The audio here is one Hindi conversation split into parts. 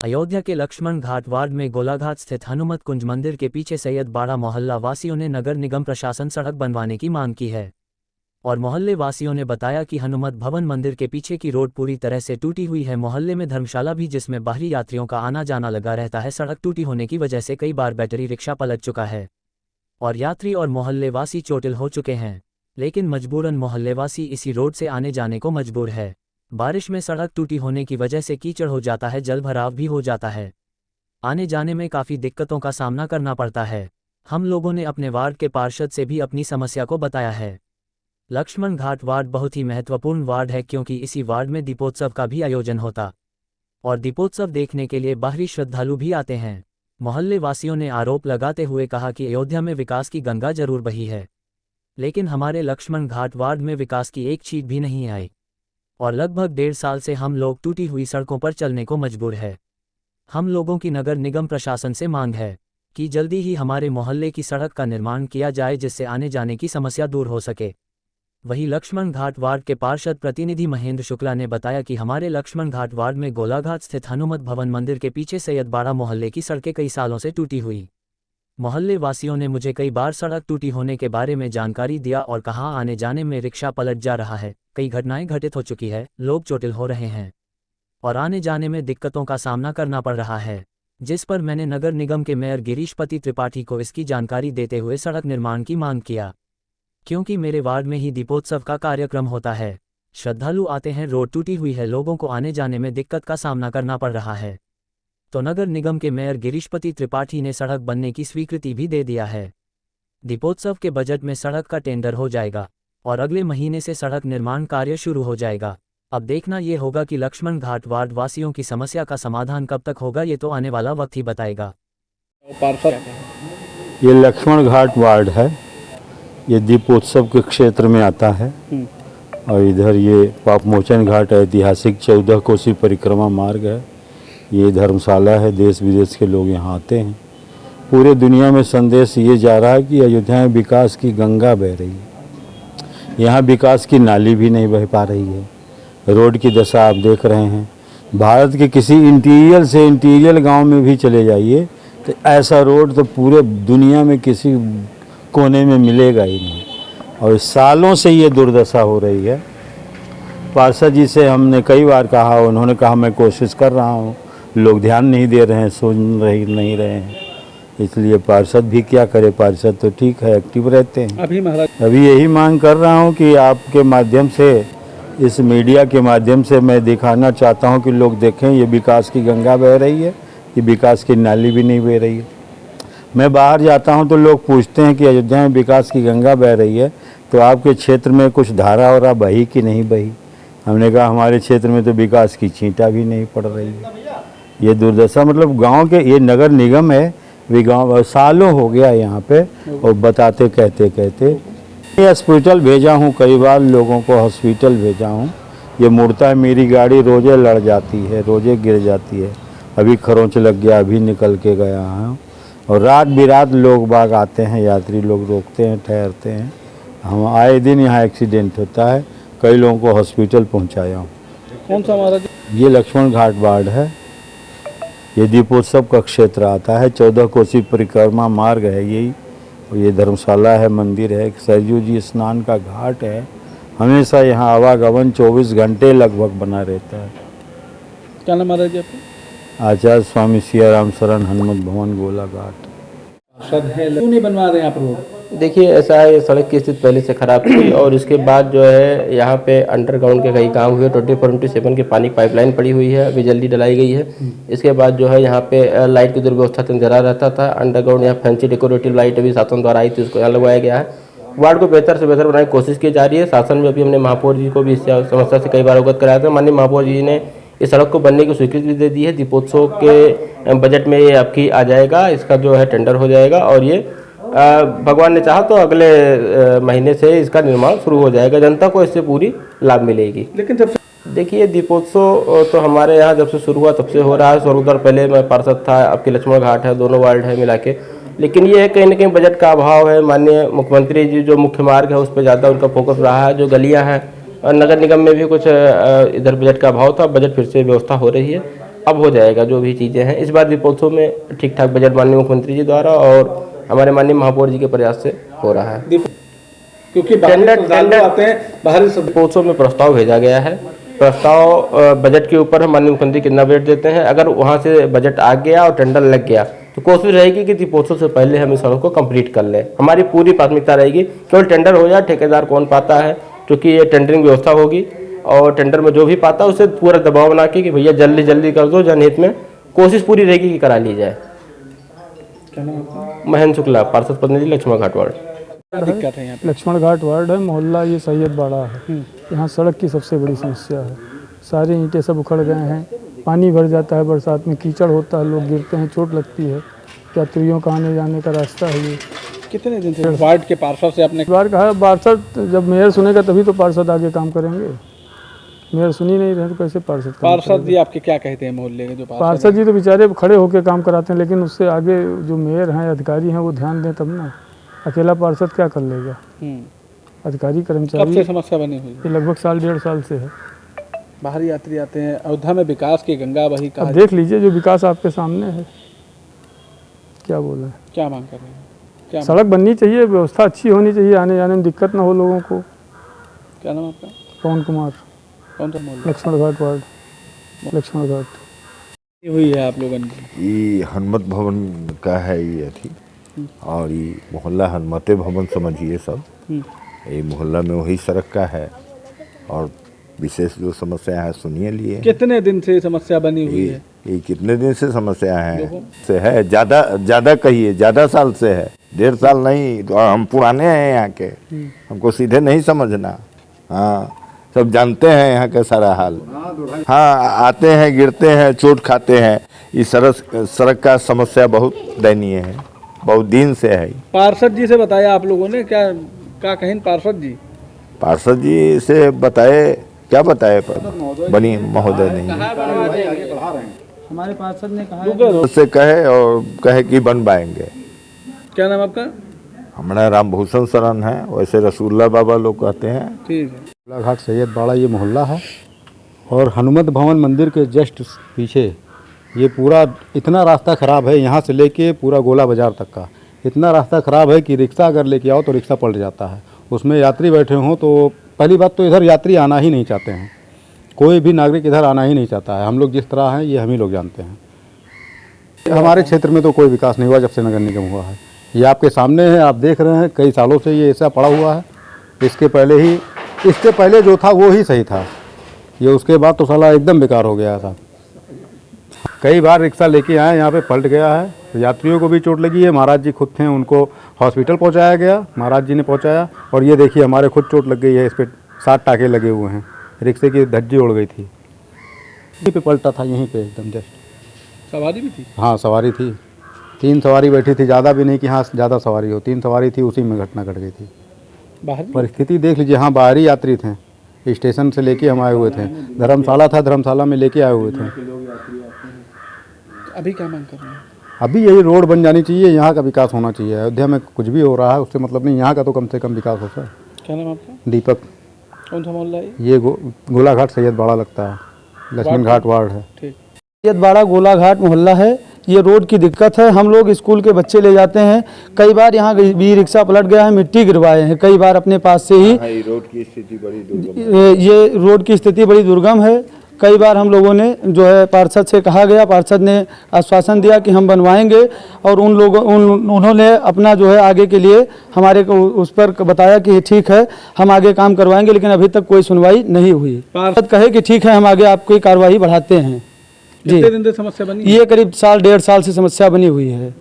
अयोध्या के लक्ष्मण घाट वार्ड में गोलाघाट स्थित हनुमत कुंज मंदिर के पीछे सैयद बाड़ा मोहल्ला वासियों ने नगर निगम प्रशासन सड़क बनवाने की मांग की है। और मोहल्ले वासियों ने बताया कि हनुमत भवन मंदिर के पीछे की रोड पूरी तरह से टूटी हुई है। मोहल्ले में धर्मशाला भी जिसमें बाहरी यात्रियों का आना जाना लगा रहता है। सड़क टूटी होने की वजह से कई बार बैटरी रिक्शा पलट चुका है और यात्री और मोहल्ले वासी चोटिल हो चुके हैं, लेकिन मजबूरन मोहल्ले वासी इसी रोड से आने जाने को मजबूर है। बारिश में सड़क टूटी होने की वजह से कीचड़ हो जाता है, जल भराव भी हो जाता है, आने जाने में काफ़ी दिक्कतों का सामना करना पड़ता है। हम लोगों ने अपने वार्ड के पार्षद से भी अपनी समस्या को बताया है। लक्ष्मण घाट वार्ड बहुत ही महत्वपूर्ण वार्ड है क्योंकि इसी वार्ड में दीपोत्सव का भी आयोजन होता और दीपोत्सव देखने के लिए बाहरी श्रद्धालु भी आते हैं। मोहल्ले वासियों ने आरोप लगाते हुए कहा कि अयोध्या में विकास की गंगा जरूर बही है, लेकिन हमारे लक्ष्मण घाट वार्ड में विकास की एक चीज भी नहीं आई और लगभग 1.5 साल से हम लोग टूटी हुई सड़कों पर चलने को मजबूर है। हम लोगों की नगर निगम प्रशासन से मांग है कि जल्दी ही हमारे मोहल्ले की सड़क का निर्माण किया जाए जिससे आने जाने की समस्या दूर हो सके। वहीं लक्ष्मण घाट वार्ड के पार्षद प्रतिनिधि महेंद्र शुक्ला ने बताया कि हमारे लक्ष्मण घाट वार्ड में गोलाघाट स्थित हनुमत भवन मंदिर के पीछे सैयद बाड़ा मोहल्ले की सड़कें कई सालों से टूटी हुई। मोहल्ले वासियों ने मुझे कई बार सड़क टूटी होने के बारे में जानकारी दिया और कहा आने जाने में रिक्शा पलट जा रहा है, कई घटनाएं घटित हो चुकी है, लोग चोटिल हो रहे हैं और आने जाने में दिक्कतों का सामना करना पड़ रहा है, जिस पर मैंने नगर निगम के मेयर गिरीशपति त्रिपाठी को इसकी जानकारी देते हुए सड़क निर्माण की मांग किया। क्योंकि मेरे वार्ड में ही दीपोत्सव का कार्यक्रम होता है, श्रद्धालु आते हैं, रोड टूटी हुई है, लोगों को आने जाने में दिक्कत का सामना करना पड़ रहा है, तो नगर निगम के मेयर गिरीशपति त्रिपाठी ने सड़क बनने की स्वीकृति भी दे दिया है। दीपोत्सव के बजट में सड़क का टेंडर हो जाएगा और अगले महीने से सड़क निर्माण कार्य शुरू हो जाएगा। अब देखना ये होगा कि लक्ष्मण घाट वार्ड वासियों की समस्या का समाधान कब तक होगा, ये तो आने वाला वक्त ही बताएगा। ये लक्ष्मण घाट वार्ड है, ये दीपोत्सव के क्षेत्र में आता है और इधर ये पापमोचन घाट ऐतिहासिक 14 कोसी परिक्रमा मार्ग है। ये धर्मशाला है, देश विदेश के लोग यहाँ आते हैं। पूरे दुनिया में संदेश ये जा रहा है कि अयोध्या में विकास की गंगा बह रही है, यहाँ विकास की नाली भी नहीं बह पा रही है। रोड की दशा आप देख रहे हैं, भारत के किसी इंटीरियर से इंटीरियर गांव में भी चले जाइए तो ऐसा रोड तो पूरे दुनिया में किसी कोने में मिलेगा ही नहीं और सालों से ये दुर्दशा हो रही है। पार्षद जी से हमने कई बार कहा, उन्होंने कहा मैं कोशिश कर रहा हूँ, लोग ध्यान नहीं दे रहे हैं, सुन नहीं रहे हैं, इसलिए पार्षद भी क्या करे। पार्षद तो ठीक है, एक्टिव रहते हैं। अभी यही मांग कर रहा हूँ कि आपके माध्यम से, इस मीडिया के माध्यम से मैं दिखाना चाहता हूँ कि लोग देखें ये विकास की गंगा बह रही है, ये विकास की नाली भी नहीं बह रही है। मैं बाहर जाता हूँ तो लोग पूछते हैं कि अयोध्या में विकास की गंगा बह रही है तो आपके क्षेत्र में कुछ धारा और बही कि नहीं बही। हमने कहा हमारे क्षेत्र में तो विकास की छींटा भी नहीं पड़ रही है। ये दुर्दशा मतलब गांव के, ये नगर निगम है, वे गाँव सालों हो गया यहाँ पे और बताते कहते हॉस्पिटल भेजा हूँ, कई बार लोगों को हॉस्पिटल भेजा हूँ। ये मुड़ता है, मेरी गाड़ी रोज़े लड़ जाती है, रोज़े गिर जाती है। अभी खरोंच लग गया, अभी निकल के गया हूँ और रात बिरात लोग बाग आते हैं, यात्री लोग रोकते हैं, ठहरते हैं। हम आए दिन यहाँ एक्सीडेंट होता है, कई लोगों को हॉस्पिटल पहुँचाया हूँ। कौन सा हमारा? ये लक्ष्मण घाट वार्ड है, ये दीपोत्सव का क्षेत्र आता है, 14 कोसी परिक्रमा मार्ग है यही, और ये धर्मशाला है, मंदिर है, सरयू जी स्नान का घाट है। हमेशा यहाँ आवागमन 24 घंटे लगभग बना रहता है। क्या नाम महाराज जी आपका? आचार्य स्वामी सियाराम शरण हनुमत भवन गोलाघाट। क्यों नहीं बनवा रहे हैं आप रोड? देखिए ऐसा है, सड़क की स्थिति पहले से ख़राब थी और इसके बाद जो है यहाँ पे अंडरग्राउंड के कई काम हुए, 24/7 की पानी पाइपलाइन पड़ी हुई है, अभी जल्दी डलाई गई है। इसके बाद जो है यहाँ पे लाइट की दुर्व्यवस्था नजर रहता था। अंडरग्राउंड यहाँ फैंसी डेकोरेटिव लाइट अभी शासन द्वारा आई थी, उसको यहाँ लगवाया गया है। वार्ड को बेहतर से बेहतर बनाने की कोशिश की जा रही है। शासन में अभी हमने महापौर जी को भी इस समस्या से कई बार अवगत कराया था। माननीय महापौर जी ने इस सड़क को बनने की स्वीकृति भी दे दी है। दीपोत्सव के बजट में ये आपकी आ जाएगा, इसका जो है टेंडर हो जाएगा और ये भगवान ने चाहा तो अगले महीने से इसका निर्माण शुरू हो जाएगा। जनता को इससे पूरी लाभ मिलेगी। लेकिन जब देखिए दीपोत्सव तो हमारे यहाँ जब से शुरू हुआ तब से हो रहा है। स्वर्गद्वार पहले मैं पार्षद था, आपके लक्ष्मण घाट है, दोनों वार्ड है मिला के। लेकिन ये है कहीं ना कहीं बजट का अभाव है। माननीय मुख्यमंत्री जी जो मुख्य मार्ग है उस पर ज़्यादा उनका फोकस रहा है। जो गलियाँ हैं और नगर निगम में भी कुछ इधर बजट का अभाव था, बजट फिर से व्यवस्था हो रही है। अब हो जाएगा जो भी चीज़ें हैं। इस बार दीपोत्सव में ठीक ठाक बजट माननीय मुख्यमंत्री जी द्वारा और हमारे माननीय महापौर जी के प्रयास से हो रहा है। क्योंकि टेंडर आते हैं बाहरी सब। दीपोत्सव में प्रस्ताव भेजा गया है। प्रस्ताव बजट के ऊपर हम माननीय मुख्यमंत्री कितना बजट देते हैं। अगर वहाँ से बजट आ गया और टेंडर लग गया तो कोशिश रहेगी कि दीपोत्सव से पहले हम इस सड़क को कंप्लीट कर लें। हमारी पूरी प्राथमिकता रहेगी केवल टेंडर हो जाए, ठेकेदार कौन पाता है, क्योंकि ये टेंडरिंग व्यवस्था होगी और टेंडर में जो भी पाता है उसे पूरा दबाव बना के कि भैया जल्दी जल्दी कर दो, जनहित में कोशिश पूरी रहेगी कि करा ली जाए। महेंद्र शुक्ला, पार्षद प्रतिनिधि, लक्ष्मण घाट वार्ड। दिक्कत है यहाँ पे? लक्ष्मण घाट वार्ड है, मोहल्ला ये सैयद बाड़ा है। यहाँ सड़क की सबसे बड़ी समस्या है। सारी ईंटें सब उखड़ गए हैं, पानी भर जाता है, बरसात में कीचड़ होता है, लोग गिरते हैं, चोट लगती है। यात्रियों का आने जाने का रास्ता है ये। कितने दिन से वार्ड के पार्षद से आपने? बार कहा पार्षद, जब मेयर सुनेगा तभी तो पार्षद आगे काम करेंगे। मेयर सुनी नहीं रहे तो कैसे पार्षद? पार्षद जी आपके क्या कहते हैं मोहल्ले के जो पार्षद जी तो बेचारे खड़े होकर काम कराते हैं, लेकिन उससे आगे जो मेयर हैं, अधिकारी हैं, वो ध्यान दें तब ना। अकेला पार्षद क्या कर लेगा? अधिकारी कर्मचारी। कब से समस्या बनी हुई? ये लगभग साल 1.5 साल से है। बाहरी यात्री आते हैं, अयोध्या में विकास की गंगा बही का। अब देख लीजिए जो विकास आपके सामने है, क्या बोला है? क्या मांग कर रहे हैं? क्या सड़क बननी चाहिए, व्यवस्था अच्छी होनी चाहिए, आने जाने में दिक्कत ना हो लोगों को। क्या नाम आपका? पवन कुमार, कौन सा मोहल्ला? लक्ष्मण घाट वार्ड, लक्ष्मण घाट। हुई है आप लोगों की? ये हनुमत भवन का है ये थी, और ये मोहल्ला हनुमते भवन समझिए सब। ये मोहल्ला में वही सड़क का है, और विशेष जो समस्या है सुनिए लिए। कितने दिन से समस्या बनी हुई है? ये कितने दिन से समस्या है ज़्यादा कहिए, ज़्यादा साल से है, 1.5 साल नहीं। तो हम पुराने हैं यहाँ के, हमको सीधे नहीं समझना। हाँ, सब जानते हैं यहाँ का सारा हाल। हाँ, आते हैं, गिरते हैं, चोट खाते हैं। इस सड़क का समस्या बहुत दयनीय है, बहुत दिन से है। पार्षद जी से बताया आप लोगों ने? क्या कहें पार्षद जी? पार्षद जी से बताए, क्या बताए, पर बनी महोदय नहीं हमारे पार्षद ने कहा उससे कहे और कहे कि बनवाएंगे। क्या नाम आपका? हमारा रामभूषण शरण है, वैसे रसूलुल्लाह बाबा लोग कहते हैं। ठीक है। गोलाघाट सैयद बाड़ा ये मोहल्ला है, और हनुमत भवन मंदिर के जस्ट पीछे ये पूरा इतना रास्ता ख़राब है, यहाँ से लेके पूरा गोला बाज़ार तक का इतना रास्ता ख़राब है कि रिक्शा अगर लेके आओ तो रिक्शा पलट जाता है। उसमें यात्री बैठे हों तो पहली बात तो इधर यात्री आना ही नहीं चाहते हैं, कोई भी नागरिक इधर आना ही नहीं चाहता है। हम लोग जिस तरह हैं ये हम ही लोग जानते हैं। हमारे क्षेत्र में तो कोई विकास नहीं हुआ जब से नगर निगम हुआ है। ये आपके सामने है, आप देख रहे हैं, कई सालों से ये ऐसा पड़ा हुआ है। इसके पहले जो था वो ही सही था, ये उसके बाद तो साला एकदम बेकार हो गया था। कई बार रिक्शा लेके आए, यहाँ पे पलट गया है, तो यात्रियों को भी चोट लगी है। महाराज जी खुद थे, उनको हॉस्पिटल पहुँचाया गया, महाराज जी ने पहुँचाया। और ये देखिए हमारे खुद चोट लग गई है, इस पर 7 टाके लगे हुए हैं, रिक्शे की धज्जी उड़ गई थी। यहीं पे पलटा था, यहीं पे एकदम जस्ट। सवारी भी थी? हाँ, सवारी थी, 3 सवारी बैठी थी, ज़्यादा भी नहीं कि हाँ ज़्यादा सवारी हो, 3 सवारी थी, उसी में घटना घट गई थी। परिस्थिति देख लीजिए। हाँ, बाहरी यात्री थे, स्टेशन से लेके हम आए हुए थे, धर्मशाला था, धर्मशाला में लेके आए हुए थे। अभी क्या मांग कर रहे हैं? अभी यही रोड बन जानी चाहिए, यहाँ का विकास होना चाहिए। अयोध्या में कुछ भी हो रहा है उससे मतलब नहीं, यहाँ का तो कम से कम विकास हो सर। क्या नाम आपका? दीपक। कौन सा मोहल्ला है? ये गोलाघाट सैयद बाड़ा लगता है, लक्ष्मण घाट वार्ड है। ठीक। सैयद बाड़ा गोलाघाट मोहल्ला है। ये रोड की दिक्कत है, हम लोग स्कूल के बच्चे ले जाते हैं, कई बार यहाँ भी रिक्शा पलट गया है, मिट्टी गिरवाए हैं कई बार अपने पास से ही। ये रोड की स्थिति बड़ी दुर्गम है। ये रोड की स्थिति बड़ी दुर्गम है। कई बार हम लोगों ने जो है पार्षद से कहा गया, पार्षद ने आश्वासन दिया कि हम बनवाएंगे, और उन्होंने अपना जो है आगे के लिए हमारे को उस पर बताया कि ठीक है हम आगे काम करवाएंगे, लेकिन अभी तक कोई सुनवाई नहीं हुई। पार्षद कहे कि ठीक है हम आगे आपकी कार्रवाई बढ़ाते हैं। कितने दिन से समस्या बनी? ये करीब साल 1.5 साल से समस्या बनी हुई है।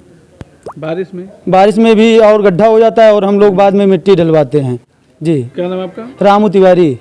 बारिश में भी और गड्ढा हो जाता है, और हम लोग बाद में मिट्टी डलवाते हैं। जी। क्या नाम आपका? रामू तिवारी।